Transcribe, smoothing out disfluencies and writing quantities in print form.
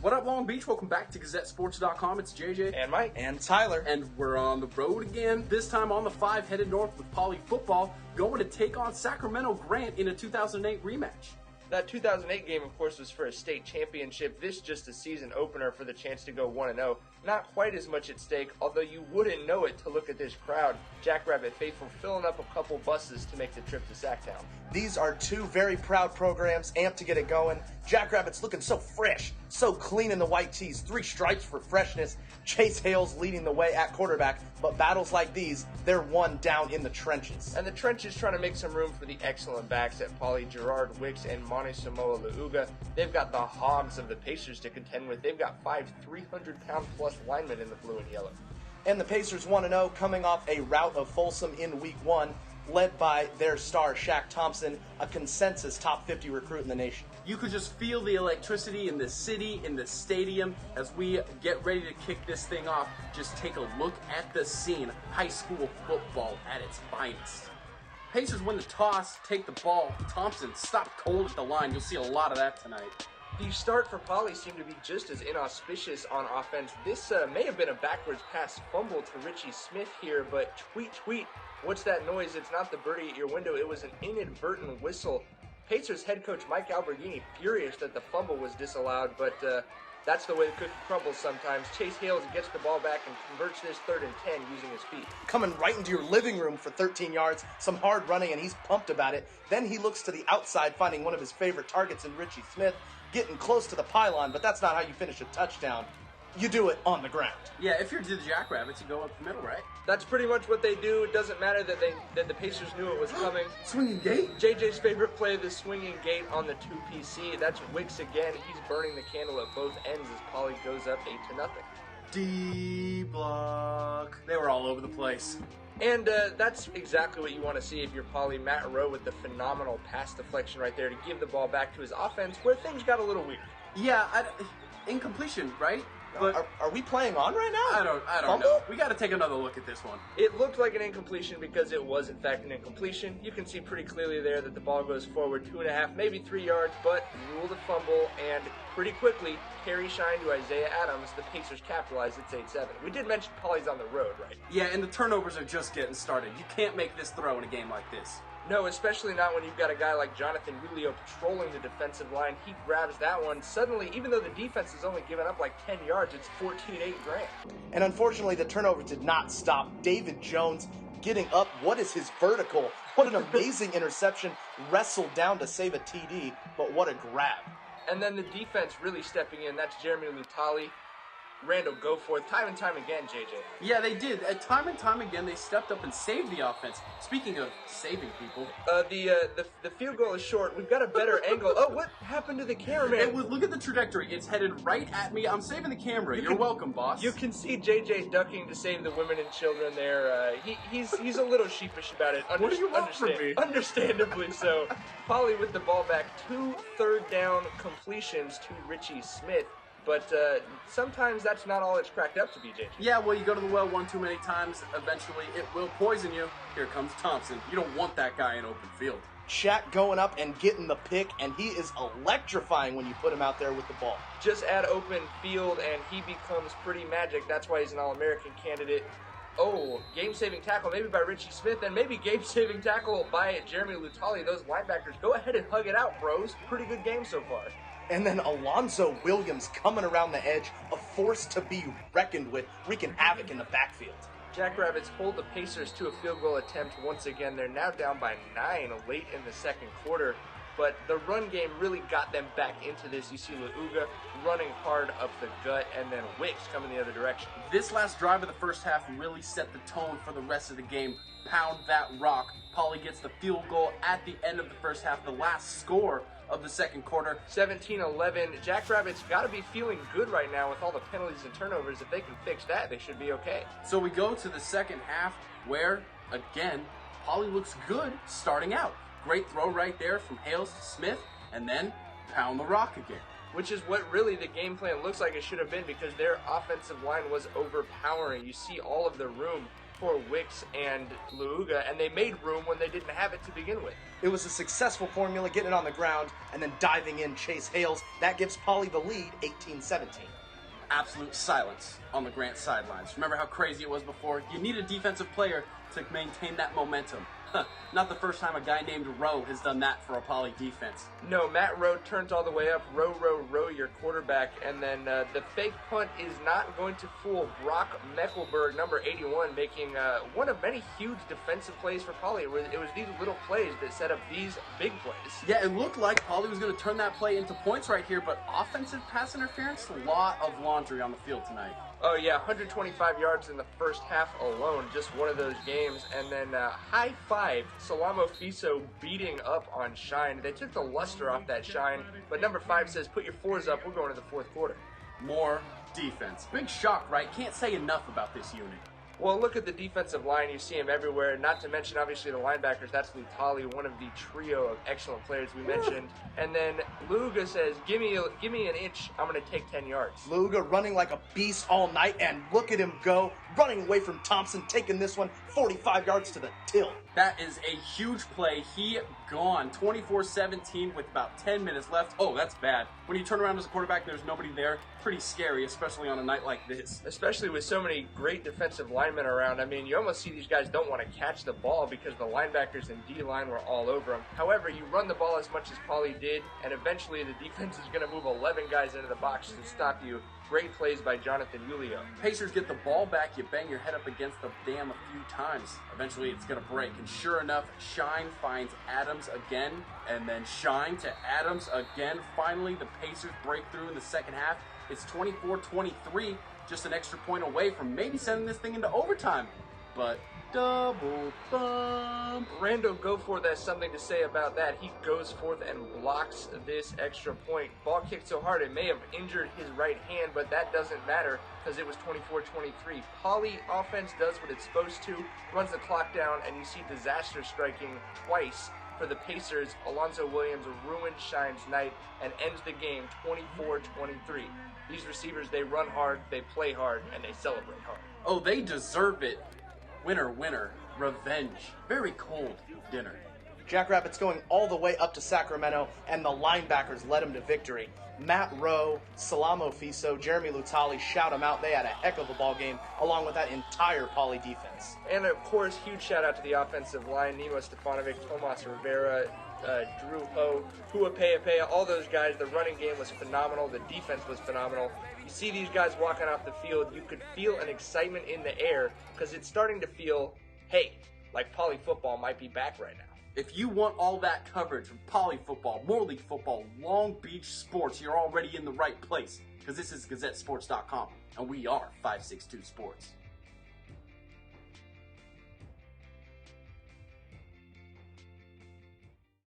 What up, Long Beach? Welcome back to GazetteSports.com. It's JJ. And Mike. And Tyler. And we're on the road again, this time on the 5, headed north with Poly football, going to take on Sacramento Grant in a 2008 rematch. That 2008 game, of course, was for a state championship. This just a season opener for the chance to go 1-0. Not quite as much at stake, although you wouldn't know it to look at this crowd. Jackrabbit faithful filling up a couple buses to make the trip to Sacktown. These are two very proud programs, amped to get it going. Jackrabbit's looking so fresh, so clean in the white tees, 3 stripes for freshness. Chase Hales leading the way at quarterback, but battles like these, they're won down in the trenches. And the trenches trying to make some room for the excellent backs at Poly, Gerard Wicks and Monte Samoa Lauga. They've got the hogs of the Pacers to contend with. They've got 5 300-pound-plus linemen in the blue and yellow. And the Pacers 1-0, coming off a rout of Folsom in Week 1, led by their star Shaq Thompson, a consensus top 50 recruit in the nation. You could just feel the electricity in the city, in the stadium. As we get ready to kick this thing off, just take a look at the scene. High school football at its finest. Pacers win the toss, take the ball. Thompson stopped cold at the line. You'll see a lot of that tonight. The start for Poly seemed to be just as inauspicious on offense. This may have been a backwards pass fumble to Richie Smith here, but tweet, what's that noise? It's not the birdie at your window. It was an inadvertent whistle. Pacers head coach Mike Alberghini furious that the fumble was disallowed, but that's the way the cookie crumbles sometimes. Chase Hales gets the ball back and converts this 3rd and 10 using his feet. Coming right into your living room for 13 yards, some hard running, and he's pumped about it. Then he looks to the outside, finding one of his favorite targets in Richie Smith, getting close to the pylon, but that's not how you finish a touchdown. You do it on the ground. Yeah, if you're the Jackrabbits, you go up the middle, right? That's pretty much what they do. It doesn't matter that the Pacers knew it was coming. Swinging gate? JJ's favorite play, the swinging gate on the 2PC. That's Wicks again. He's burning the candle at both ends as Poly goes up 8-0. D block. They were all over the place. And that's exactly what you want to see if you're Poly. Matt Rowe with the phenomenal pass deflection right there to give the ball back to his offense where things got a little weird. Yeah, incompletion, right? But are we playing on right now? I don't know. We got to take another look at this one. It looked like an incompletion because it was, in fact, an incompletion. You can see pretty clearly there that the ball goes forward 2.5, maybe 3 yards, but ruled a fumble, and pretty quickly, carry shine to Isaiah Adams. The Pacers capitalize. It's 8-7. We did mention Poly's on the road, right? Yeah, and the turnovers are just getting started. You can't make this throw in a game like this. No, especially not when you've got a guy like Jonathan Julio patrolling the defensive line. He grabs that one. Suddenly, even though the defense has only given up like 10 yards, it's 14-8 Grant. And unfortunately, the turnover did not stop. David Jones getting up. What is his vertical? What an amazing interception. Wrestled down to save a TD, but what a grab. And then the defense really stepping in. That's Jeremy Lutali. Randall Goforth, time and time again, JJ. Yeah, they did. Time and time again, they stepped up and saved the offense. Speaking of saving people, the field goal is short. We've got a better angle. Oh, what happened to the cameraman? Look at the trajectory. It's headed right at me. I'm saving the camera. You're welcome, boss. You can see JJ ducking to save the women and children there. He's a little sheepish about it. What do you want from me? Understandably so. Poly with the ball back. 2 third-down completions to Richie Smith. But sometimes that's not all it's cracked up to be, JJ. Yeah, well, you go to the well one too many times, eventually it will poison you. Here comes Thompson. You don't want that guy in open field. Shaq going up and getting the pick, and he is electrifying when you put him out there with the ball. Just add open field, and he becomes pretty magic. That's why he's an All-American candidate. Oh, game-saving tackle maybe by Richie Smith, and maybe game-saving tackle by Jeremy Lutali. Those linebackers, go ahead and hug it out, bros. Pretty good game so far. And then Alonzo Williams coming around the edge, a force to be reckoned with, wreaking havoc in the backfield. Jackrabbits hold the Pacers to a field goal attempt once again. They're now down by 9 late in the second quarter. But the run game really got them back into this. You see Lauga running hard up the gut, and then Wicks coming the other direction. This last drive of the first half really set the tone for the rest of the game. Pound that rock. Poly gets the field goal at the end of the first half, the last score of the second quarter. 17-11. Jackrabbits got to be feeling good right now with all the penalties and turnovers. If they can fix that, they should be okay. So we go to the second half where, again, Poly looks good starting out. Great throw right there from Hales to Smith, and then pound the rock again. Which is what really the game plan looks like it should have been, because their offensive line was overpowering. You see all of the room for Wicks and Luuga, and they made room when they didn't have it to begin with. It was a successful formula, getting it on the ground and then diving in Chase Hales. That gives Poly the lead, 18-17. Absolute silence on the Grant sidelines. Remember how crazy it was before? You need a defensive player to maintain that momentum. Not the first time a guy named Rowe has done that for a Poly defense. No, Matt Rowe turns all the way up. Rowe, your quarterback. And then the fake punt is not going to fool Brock Meckelberg, number 81, making one of many huge defensive plays for Poly. It was these little plays that set up these big plays. Yeah, it looked like Poly was going to turn that play into points right here, but offensive pass interference, a lot of laundry on the field tonight. Oh yeah, 125 yards in the first half alone, just one of those games. And then high five, Salamo Fiso beating up on Shine. They took the luster off that Shine, but number 5 says, put your fours up, we're going to the fourth quarter. More defense. Big shock, right? Can't say enough about this unit. Well, look at the defensive line. You see him everywhere. Not to mention, obviously, the linebackers. That's Lutali, one of the trio of excellent players we mentioned. And then Luuga says, give me an inch. I'm going to take 10 yards. Luuga running like a beast all night, and look at him go, running away from Thompson, taking this one 45 yards to the tilt. That is a huge play. He gone 24-17 with about 10 minutes left. Oh, that's bad. When you turn around as a quarterback, there's nobody there. Pretty scary, especially on a night like this. Especially with so many great defensive linemen around. I mean, you almost see these guys don't want to catch the ball because the linebackers and D-line were all over them. However, you run the ball as much as Poly did, and eventually the defense is going to move 11 guys into the box to stop you. Great plays by Jonathan Julio. Pacers get the ball back, you bang your head up against the dam a few times. Eventually it's going to break, and sure enough, Shine finds Adams again, and then Shine to Adams again. Finally, the Pacers break through in the second half. It's 24-23, just an extra point away from maybe sending this thing into overtime. But double bump. Randall Goforth has something to say about that. He goes forth and blocks this extra point. Ball kicked so hard it may have injured his right hand, but that doesn't matter because it was 24-23. Poly offense does what it's supposed to, runs the clock down, and you see disaster striking twice for the Pacers. Alonzo Williams ruins Shine's night and ends the game 24-23. These receivers, they run hard, they play hard, and they celebrate hard. Oh, they deserve it. Winner, winner, revenge. Very cold dinner. Jackrabbits going all the way up to Sacramento, and the linebackers led them to victory. Matt Rowe, Salamo Fiso, Jeremy Lutali, shout them out. They had a heck of a ball game, along with that entire Poly defense. And of course, huge shout out to the offensive line, Nemo Stefanovic, Tomas Rivera, Drew Ho, Hua Peapea, all those guys. The running game was phenomenal. The defense was phenomenal. You see these guys walking off the field, you could feel an excitement in the air because it's starting to feel, hey, like Poly football might be back right now. If you want all that coverage from Poly football, Moore League football, Long Beach sports, you're already in the right place because this is GazetteSports.com and we are 562 Sports.